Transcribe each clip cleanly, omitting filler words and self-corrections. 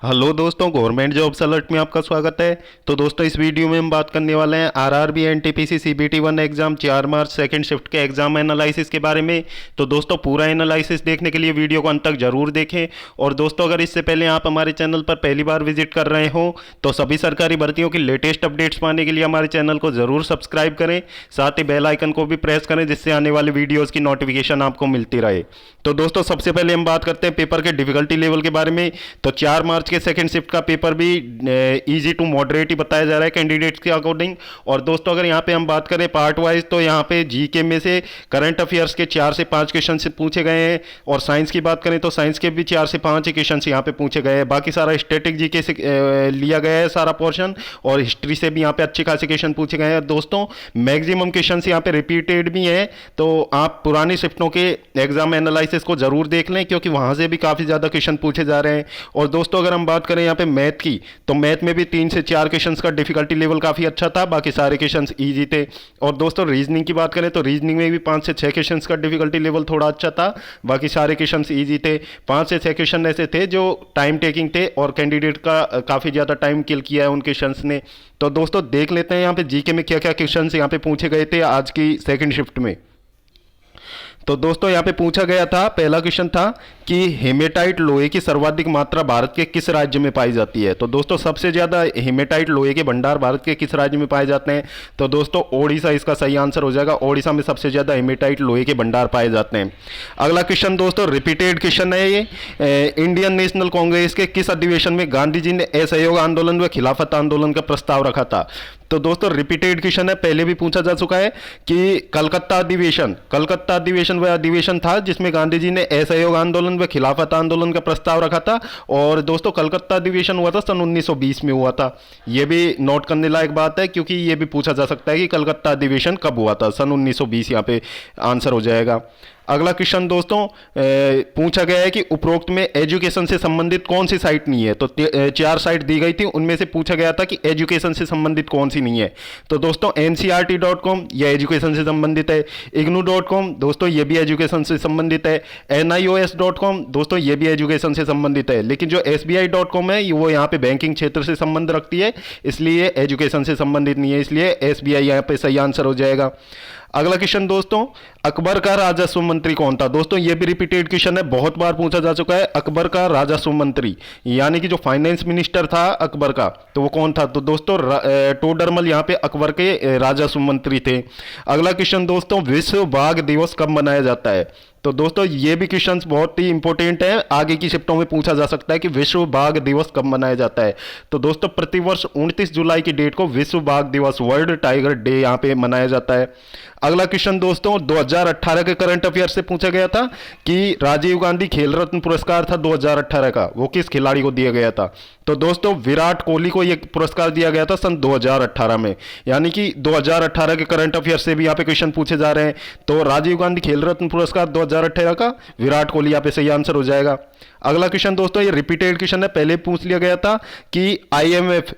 Hello दोस्तों, government jobs alert में आपका स्वागत है। तो दोस्तों, इस वीडियो में हम बात करने वाले हैं आरआरबी एनटीपीसी सीबीटी 1 एग्जाम 4 मार्च सेकंड शिफ्ट के एग्जाम एनालिसिस के बारे में। तो दोस्तों, पूरा एनालिसिस देखने के लिए वीडियो को अंत तक जरूर देखें। और दोस्तों, अगर इससे पहले आप हमारे चैनल पर पहली बार विजिट कर रहे हो तो सभी सरकारी भर्तियों की लेटेस्ट अपडेट्स पाने के लिए हमारे चैनल को जरूर सब्सक्राइब करें, साथ ही बेल आइकन को भी प्रेस करें जिससे आने वाले वीडियोज़ की नोटिफिकेशन आपको मिलती रहे। तो दोस्तों, सबसे पहले हम बात करते हैं पेपर के डिफिकल्टी लेवल के बारे में। तो 4 मार्च के सेकंड शिफ्ट का पेपर भी इजी टू मॉडरेट ही बताया जा रहा है कैंडिडेट्स के अकॉर्डिंग। और दोस्तों, अगर यहाँ पे हम बात करें पार्ट वाइज तो यहाँ पे जीके में से करंट अफेयर्स के 4 से 5 क्वेश्चन से पूछे गए हैं। और साइंस की बात करें तो साइंस के भी 4 से 5 क्वेश्चन यहाँ पे पूछे गए हैं। बाकी सारा स्टैटिक जीके से लिया गया है सारा पोर्शन, और हिस्ट्री से भी यहाँ पे अच्छे खासे क्वेश्चन पूछे गए हैं। दोस्तों, मैक्सिमम क्वेश्चन यहाँ पे रिपीटेड भी हैं, तो आप पुरानी शिफ्टों के एग्जाम एनालिसिस को जरूर देख लें क्योंकि वहां से भी काफी ज्यादा क्वेश्चन पूछे जा रहे हैं। और दोस्तों, अगर हम बात करें यहाँ पे मैथ की तो मैथ में भी 3 से 4 क्वेश्चंस का डिफिकल्टी लेवल काफी अच्छा था, बाकी सारे क्वेश्चंस इजी थे। और दोस्तों, रीजनिंग की बात करें तो रीजनिंग में भी 5 से 6 क्वेश्चंस का डिफिकल्टी लेवल थोड़ा अच्छा था, बाकी सारे क्वेश्चंस इजी थे। 5 से 6 क्वेश्चन ऐसे थे जो टाइम टेकिंग थे और कैंडिडेट का काफी ज्यादा टाइम किल किया है उन क्वेश्चंस ने। तो दोस्तों, देख लेते हैं यहाँ पे जीके में क्या क्या क्वेश्चन यहाँ पे पूछे गए थे आज की सेकेंड शिफ्ट में। तो दोस्तों, यहाँ पे पूछा गया था, पहला क्वेश्चन था कि हेमेटाइट लोहे की सर्वाधिक मात्रा भारत के किस राज्य में पाई जाती है। तो दोस्तों, सबसे ज्यादा हेमेटाइट लोहे के भंडार भारत के किस राज्य में पाए जाते हैं। तो दोस्तों, ओडिशा इसका सही आंसर हो जाएगा। ओडिशा में सबसे ज्यादा हेमेटाइट लोहे के भंडार पाए जाते हैं। अगला क्वेश्चन दोस्तों रिपीटेड क्वेश्चन है ये। इंडियन नेशनल कांग्रेस के किस अधिवेशन में गांधी जी ने असहयोग आंदोलन व खिलाफत आंदोलन का प्रस्ताव रखा था। तो दोस्तों, रिपीटेड क्वेश्चन है, पहले भी पूछा जा चुका है कि कलकत्ता अधिवेशन वह अधिवेशन था जिसमें गांधी जी ने असहयोग आंदोलन व खिलाफत आंदोलन का प्रस्ताव रखा था। और दोस्तों, कलकत्ता अधिवेशन हुआ था सन 1920 में हुआ था। यह भी नोट करने लायक बात है क्योंकि यह भी पूछा जा सकता है कि कलकत्ता अधिवेशन कब हुआ था। सन 1920 यहाँ पे आंसर हो जाएगा। अगला क्वेश्चन दोस्तों पूछा गया है कि उपरोक्त में एजुकेशन से संबंधित कौन सी साइट नहीं है। तो 4 साइट दी गई थी, उनमें से पूछा गया था कि एजुकेशन से संबंधित कौन सी नहीं है। तो दोस्तों, ncrt.com यह एजुकेशन से संबंधित है। ignu.com दोस्तों ये भी एजुकेशन से संबंधित है। nios.com दोस्तों ये भी एजुकेशन से संबंधित है। लेकिन जो sbi.com है वो यहाँ पे बैंकिंग क्षेत्र से संबंध रखती है, इसलिए एजुकेशन से संबंधित नहीं है, इसलिए SBI यहाँ पे सही आंसर हो जाएगा। अगला क्वेश्चन दोस्तों, अकबर का राजस्व मंत्री कौन था। दोस्तों, ये भी रिपीटेड क्वेश्चन है, बहुत बार पूछा जा चुका है। अकबर का राजस्व मंत्री यानी कि जो फाइनेंस मिनिस्टर था अकबर का, तो वो कौन था। तो दोस्तों, टोडरमल यहाँ पे अकबर के राजस्व मंत्री थे। अगला क्वेश्चन दोस्तों, विश्व बाघ दिवस कब मनाया जाता है। तो दोस्तों, ये भी क्वेश्चन बहुत ही इंपॉर्टेंट है, आगे की शिफ्टों में पूछा जा सकता है कि विश्व बाघ दिवस कब मनाया जाता है। तो दोस्तों, प्रतिवर्ष 29 जुलाई की डेट को विश्व बाघ दिवस वर्ल्ड टाइगर डे यहाँ पे मनाया जाता है। अगला क्वेश्चन दोस्तों 2018 के करंट अफेयर से पूछा गया था कि राजीव गांधी खेल रत्न पुरस्कार था 2018 का, वो किस खिलाड़ी को दिया गया था। तो दोस्तों, विराट कोहली को यह पुरस्कार दिया गया था सन 2018 में, यानी कि 2018 के करंट अफेयर से भी यहाँ पे क्वेश्चन पूछे जा रहे हैं। तो राजीव गांधी खेल रत्न पुरस्कार 2018 का, विराट कोहली यहाँ पे सही आंसर हो जाएगा। अगला क्वेश्चन दोस्तों, ये रिपीटेड क्वेश्चन है, पहले पूछ लिया गया था कि IMF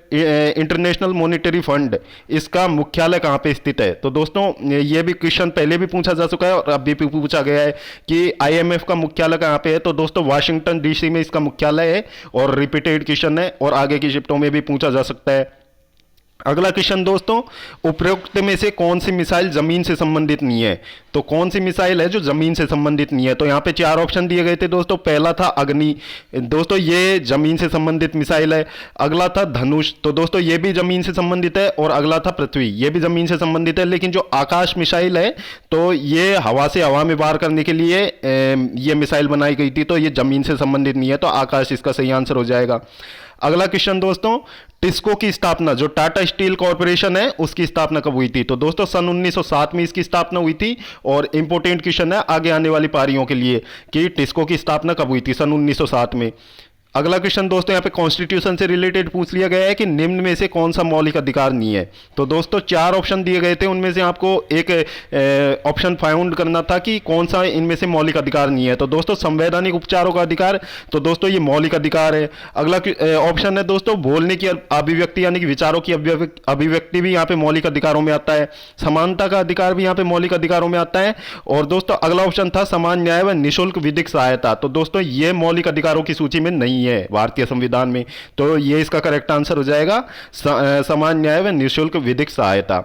इंटरनेशनल मॉनेटरी फंड इसका मुख्यालय कहाँ पे स्थित है। तो दोस्तों, ये भी क्वेश्चन पहले भी पूछा जा चुका है और अब भी पूछा गया है कि IMF का मुख्यालय कहाँ पे है। तो दोस्तों, वाशिंगटन DC में इसका मुख्यालय है और रिपीटेड क्वेश्चन है और आगे की शिफ्टों में भी पूछा जा सकता है। अगला क्वेश्चन दोस्तों, उपरोक्त में से कौन सी मिसाइल जमीन से संबंधित नहीं है। तो कौन सी मिसाइल है जो जमीन से संबंधित नहीं है। तो यहाँ पे 4 ऑप्शन दिए गए थे दोस्तों। पहला था अग्नि, दोस्तों ये जमीन से संबंधित मिसाइल है। अगला था धनुष, तो दोस्तों ये भी जमीन से संबंधित है। और अगला था पृथ्वी, ये भी जमीन से संबंधित है। लेकिन जो आकाश मिसाइल है तो ये हवा से हवा में वार करने के लिए ये मिसाइल बनाई गई थी, तो ये जमीन से संबंधित नहीं है, तो आकाश इसका सही आंसर हो जाएगा। अगला क्वेश्चन दोस्तों, टिस्को की स्थापना, जो टाटा स्टील कॉर्पोरेशन है उसकी स्थापना कब हुई थी। तो दोस्तों, सन 1907 में इसकी स्थापना हुई थी। और इंपॉर्टेंट क्वेश्चन है आगे आने वाली पारियों के लिए कि टिस्को की स्थापना कब हुई थी, सन 1907 में। अगला क्वेश्चन दोस्तों, यहाँ पे कॉन्स्टिट्यूशन से रिलेटेड पूछ लिया गया है कि निम्न में से कौन सा मौलिक अधिकार नहीं है। तो दोस्तों, 4 ऑप्शन दिए गए थे, उनमें से आपको एक ऑप्शन फाउंड करना था कि कौन सा इनमें से मौलिक अधिकार नहीं है। तो दोस्तों, संवैधानिक उपचारों का अधिकार, तो दोस्तों ये मौलिक अधिकार है। अगला ऑप्शन है दोस्तों बोलने की अभिव्यक्ति यानी कि विचारों की अभिव्यक्ति भी यहाँ पे मौलिक अधिकारों में आता है। समानता का अधिकार भी यहाँ पे मौलिक अधिकारों में आता है। और दोस्तों, अगला ऑप्शन था समान न्याय व निःशुल्क विधिक सहायता। तो दोस्तों, ये मौलिक अधिकारों की सूची में नहीं नहीं है भारतीय संविधान में। तो ये इसका करेक्ट आंसर हो जाएगा समान न्याय व निःशुल्क विधिक सहायता।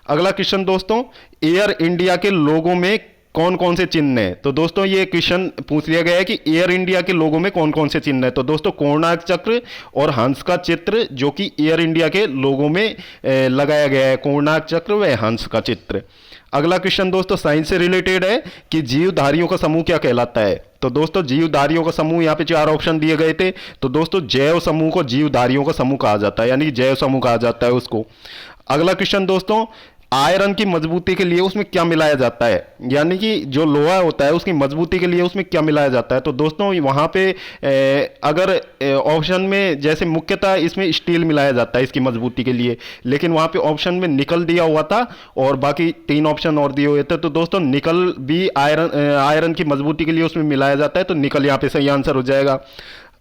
अगला क्वेश्चन दोस्तों, एयर इंडिया के लोगों में कौन कौन से चिन्ह हैं? तो दोस्तों ये क्वेश्चन पूछ लिया गया है कि एयर इंडिया के लोगों में कौन कौन से चिन्ह हैं। तो दोस्तों कोणार्क चक्र और हंस का चित्र जो कि एयर इंडिया के लोगों में लगाया गया है, कोणार्क चक्र व हंस का चित्र। अगला क्वेश्चन दोस्तों साइंस से रिलेटेड है कि जीवधारियों का समूह क्या कहलाता है? तो दोस्तों जीवधारियों का समूह, यहाँ पे 4 ऑप्शन दिए गए थे। तो दोस्तों जैव समूह को जीवधारियों का समूह कहा जाता है, यानी जैव समूह कहा जाता है उसको। अगला क्वेश्चन दोस्तों, आयरन की मजबूती के लिए उसमें क्या मिलाया जाता है? यानी कि जो लोहा होता है उसकी मजबूती के लिए उसमें क्या मिलाया जाता है? तो दोस्तों वहाँ पे अगर ऑप्शन में जैसे मुख्यतः इसमें स्टील मिलाया जाता है इसकी मजबूती के लिए, लेकिन वहाँ पे ऑप्शन में निकल दिया हुआ था और बाकी 3 ऑप्शन और दिए हुए थे। तो दोस्तों निकल भी आयरन की मजबूती के लिए उसमें मिलाया जाता है, तो निकल यहाँ पे सही आंसर हो जाएगा।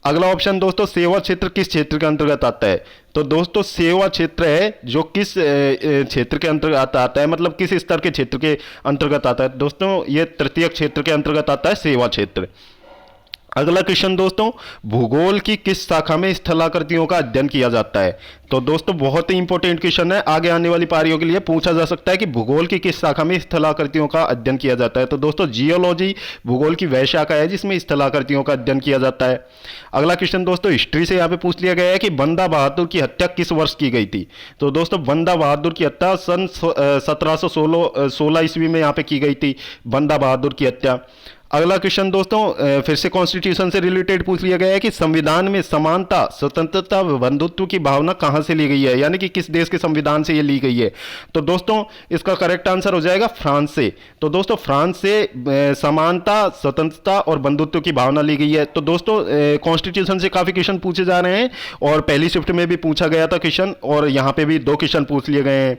अगला ऑप्शन दोस्तों, सेवा क्षेत्र किस क्षेत्र के अंतर्गत आता है? तो दोस्तों सेवा क्षेत्र है जो किस क्षेत्र के अंतर्गत आता है, मतलब किस स्तर के क्षेत्र के अंतर्गत आता है? दोस्तों ये तृतीय क्षेत्र के अंतर्गत आता है सेवा क्षेत्र। अगला क्वेश्चन दोस्तों, भूगोल की किस शाखा में स्थलाकृतियों का अध्ययन किया जाता है? तो दोस्तों बहुत ही इंपॉर्टेंट क्वेश्चन है, आगे आने वाली पारियों के लिए पूछा जा सकता है कि भूगोल की किस शाखा में स्थलाकृतियों का अध्ययन किया जाता है। तो दोस्तों जियोलॉजी भूगोल की वह शाखा है जिसमें स्थलाकृतियों का अध्ययन किया जाता है। अगला क्वेश्चन दोस्तों हिस्ट्री से यहाँ पे पूछ लिया गया है कि बंदा बहादुर की हत्या किस वर्ष की गई थी? तो दोस्तों बंदा बहादुर की हत्या सन 1716 ईस्वी में यहाँ पे की गई थी, बंदा बहादुर की हत्या। अगला क्वेश्चन दोस्तों फिर से कॉन्स्टिट्यूशन से रिलेटेड पूछ लिया गया है कि संविधान में समानता, स्वतंत्रता व बंधुत्व की भावना कहां से ली गई है, यानी कि किस देश के संविधान से ये ली गई है? तो दोस्तों इसका करेक्ट आंसर हो जाएगा फ्रांस से। तो दोस्तों फ्रांस से समानता, स्वतंत्रता और बंधुत्व की भावना ली गई है। तो दोस्तों कॉन्स्टिट्यूशन से काफी क्वेश्चन पूछे जा रहे हैं और पहली शिफ्ट में भी पूछा गया था क्वेश्चन, और यहाँ पे भी 2 क्वेश्चन पूछ लिए गए हैं।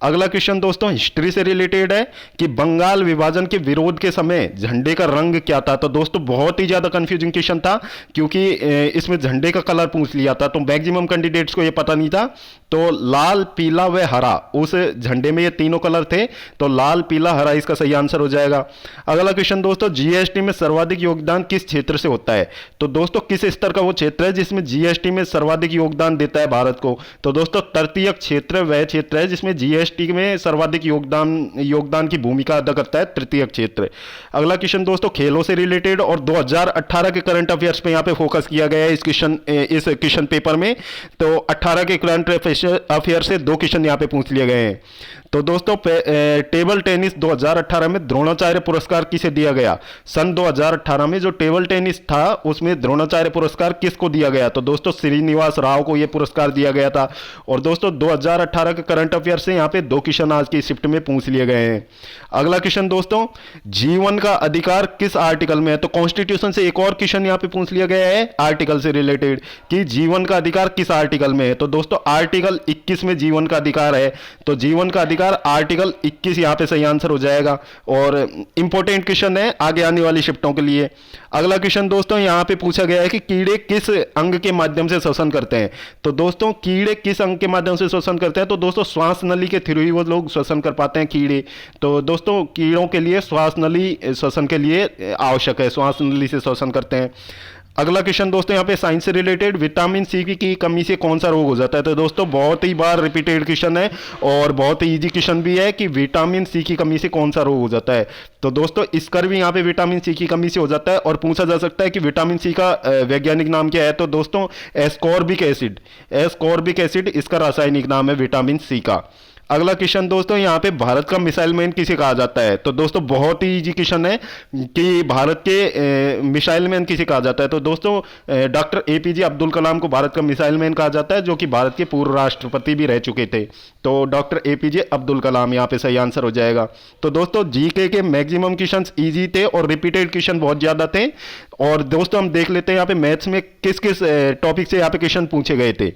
अगला क्वेश्चन दोस्तों हिस्ट्री से रिलेटेड है कि बंगाल विभाजन के विरोध के समय झंडे का रंग क्या था? तो दोस्तों बहुत ही ज्यादा कंफ्यूजिंग क्वेश्चन था क्योंकि इसमें झंडे का कलर पूछ लिया था, तो मैक्सिमम कैंडिडेट्स को ये पता नहीं था। तो लाल, पीला व हरा, उस झंडे में ये तीनों कलर थे, तो लाल, पीला, हरा इसका सही आंसर हो जाएगा। अगला क्वेश्चन दोस्तों जीएसटी में सर्वाधिक योगदान किस क्षेत्र से होता है? तो दोस्तों किस स्तर का वो क्षेत्र है जिसमें जीएसटी में सर्वाधिक योगदान देता है भारत को? तो दोस्तों तृतीय क्षेत्र वह क्षेत्र है जिसमें जीएसटी में सर्वाधिक योगदान की भूमिका अदा करता है, तृतीय क्षेत्र। अगला क्वेश्चन दोस्तों खेलों से रिलेटेड और 2018 के करंट अफेयर्स पे यहाँ पे फोकस किया गया है इस क्वेश्चन पेपर में। तो 18 के करंट अफेयर से 2 क्वेश्चन यहाँ पे पूछ लिए गए हैं। तो दोस्तों टेबल टेनिस 2018 में द्रोणाचार्य पुरस्कार किसे दिया गया? सन 2018 में जो टेबल टेनिस था उसमें द्रोणाचार्य पुरस्कार किसको दिया गया? तो दोस्तों श्रीनिवास राव को यह पुरस्कार दिया गया था। और दोस्तों 2018 के करंट अफेयर से यहाँ पे 2 क्वेश्चन आज की शिफ्ट में पूछ लिए गए हैं। अगला क्वेश्चन दोस्तों जीवन का अधिकार किस आर्टिकल में है? तो कॉन्स्टिट्यूशन से एक और क्वेश्चन यहाँ पे पूछ लिया गया है आर्टिकल से रिलेटेड कि जीवन का अधिकार किस आर्टिकल में है? तो दोस्तों आर्टिकल 21 में जीवन का अधिकार है, तो जीवन का अधिकार आर्टिकल 21 यहां पे सही आंसर हो जाएगा। और इंपॉर्टेंट क्वेश्चन है आगे आने वाली शिफ्टों के लिए। अगला क्वेश्चन दोस्तों यहां पे पूछा गया है कि कीड़े किस अंग के माध्यम से श्वसन करते हैं? तो दोस्तों कीड़े किस अंग के माध्यम से श्वसन करते हैं? तो दोस्तों श्वास नली के थ्रू ही वो लोग श्वसन कर पाते हैं कीड़े। तो दोस्तों कीड़ों के लिए श्वास नली श्वसन के लिए आवश्यक है, श्वास नली से श्वसन करते हैं। अगला क्वेश्चन दोस्तों यहाँ पे साइंस से रिलेटेड विटामिन सी की कमी से कौन सा रोग हो जाता है? तो दोस्तों बहुत ही बार रिपीटेड क्वेश्चन है और बहुत ही इजी क्वेश्चन भी है कि विटामिन सी की कमी से कौन सा रोग हो जाता है। तो दोस्तों स्कर भी यहाँ पे विटामिन सी की कमी से हो जाता है। और पूछा जा सकता है कि विटामिन सी का वैज्ञानिक नाम क्या है? तो दोस्तों एस्कॉर्बिक एसिड इसका रासायनिक नाम है विटामिन सी का। अगला क्वेश्चन दोस्तों यहाँ पे भारत का मिसाइल मैन किसे कहा जाता है? तो दोस्तों बहुत ही इजी क्वेश्चन है कि भारत के मिसाइल मैन किसे कहा जाता है? तो दोस्तों डॉक्टर एपीजे अब्दुल कलाम को भारत का मिसाइल मैन कहा जाता है, जो कि भारत के पूर्व राष्ट्रपति भी रह चुके थे। तो डॉक्टर एपीजे अब्दुल कलाम यहाँ पे सही आंसर हो जाएगा। तो दोस्तों जीके के मैक्सिमम क्वेश्चन ईजी थे और रिपीटेड क्वेश्चन बहुत ज्यादा थे। और दोस्तों हम देख लेते हैं यहाँ पे मैथ्स में किस किस टॉपिक से यहाँ पे क्वेश्चन पूछे गए थे।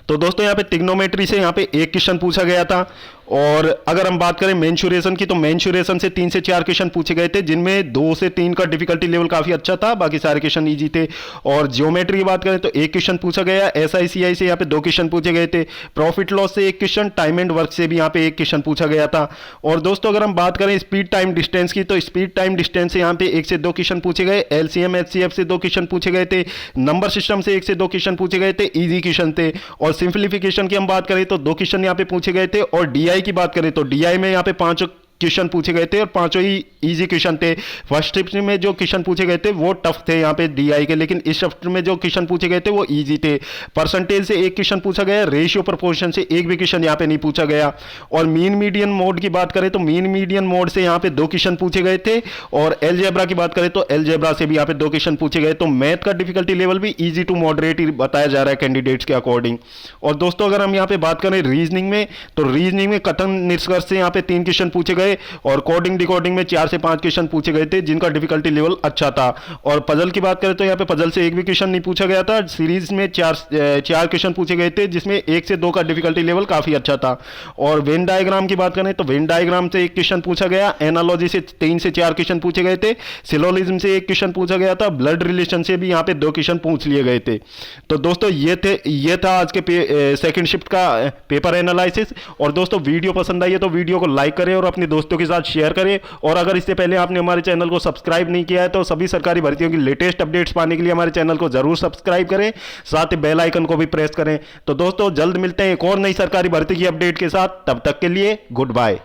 तो दोस्तों यहाँ पे ट्रिग्नोमेट्री से यहाँ पे 1 क्वेश्चन पूछा गया था और अगर हम बात करें मेंसुरेशन की, तो मेंसुरेशन से 3 से 4 क्वेश्चन पूछे गए थे, जिनमें 2 से 3 का डिफिकल्टी लेवल काफी अच्छा था, बाकी सारे क्वेश्चन इजी थे। और ज्योमेट्री की बात करें तो 1 क्वेश्चन पूछा गया, SICI से यहाँ पे 2 क्वेश्चन पूछे गए थे, प्रॉफिट लॉस से 1 क्वेश्चन, टाइम एंड वर्क से भी यहाँ पे 1 क्वेश्चन पूछा गया था। और दोस्तों अगर हम बात करें स्पीड टाइम डिस्टेंस की, तो स्पीड टाइम डिस्टेंस से यहाँ पे 1 से 2 क्वेश्चन पूछे गए, LCM HCF से 2 क्वेश्चन पूछे गए थे, नंबर सिस्टम से 1 से 2 क्वेश्चन पूछे गए थे, इजी क्वेश्चन थे। और सिंप्लीफिकेशन की हम बात करें तो 2 क्वेश्चन यहाँ पे पूछे गए थे। और DI की बात करें तो DI में यहाँ पे 5 क्वेश्चन पूछे गए थे और 5 ही इजी क्वेश्चन थे। फर्स्ट शिफ्ट में जो क्वेश्चन पूछे गए थे वो टफ थे यहाँ पे DI के, लेकिन इस शिफ्ट में जो क्वेश्चन पूछे गए थे वो इजी थे। परसेंटेज से 1 क्वेश्चन पूछा गया, रेशियो प्रोपोर्शन से 1 भी क्वेश्चन यहाँ पे नहीं पूछा गया। और मीन मीडियन मोड की बात करें तो मीन मीडियन मोड से यहाँ पे 2 क्वेश्चन पूछे गए थे। और एलजेब्रा की बात करें तो एलजेब्रा से भी यहाँ पे 2 क्वेश्चन पूछे गए। तो मैथ का डिफिकल्टी लेवल भी ईजी टू मॉडरेट ही बताया जा रहा है कैंडिडेट्स के अकॉर्डिंग। और दोस्तों अगर हम यहाँ पे बात करें रीजनिंग में, तो रीजनिंग में कथन निष्कर्ष से यहाँ पे 3 क्वेश्चन पूछे गए और कोडिंग डिकोडिंग में 4 से 5 क्वेश्चन पूछे गए थे, जिनका डिफिकल्टी लेवल अच्छा था। और पजल की बात करें तो यहाँ पे पजल से 1 भी क्वेश्चन नहीं पूछा गया था। सीरीज में 4 क्वेश्चन पूछे गए थे, जिसमें 1 से 2 का डिफिकल्टी लेवल काफी अच्छा था। और वेन डायग्राम की बात करें तो वेन डायग्राम से 1 क्वेश्चन पूछा गया, एनालॉजी से 3 से 4 क्वेश्चन पूछे गए थे, सिलोजिज्म से 1 क्वेश्चन पूछा गया था, ब्लड रिलेशन से भी यहाँ पे 2 क्वेश्चन पूछ लिए गए थे। तो दोस्तों ये था आज के सेकंड शिफ्ट का पेपर एनालिसिस। और दोस्तों वीडियो पसंद आई है तो वीडियो को लाइक करें और अपने दोस्तों के साथ शेयर करें। और अगर इससे पहले आपने हमारे चैनल को सब्सक्राइब नहीं किया है तो सभी सरकारी भर्तियों की लेटेस्ट अपडेट्स पाने के लिए हमारे चैनल को जरूर सब्सक्राइब करें, साथ ही बेल आइकन को भी प्रेस करें। तो दोस्तों जल्द मिलते हैं एक और नई सरकारी भर्ती की अपडेट के साथ, तब तक के लिए गुड बाय।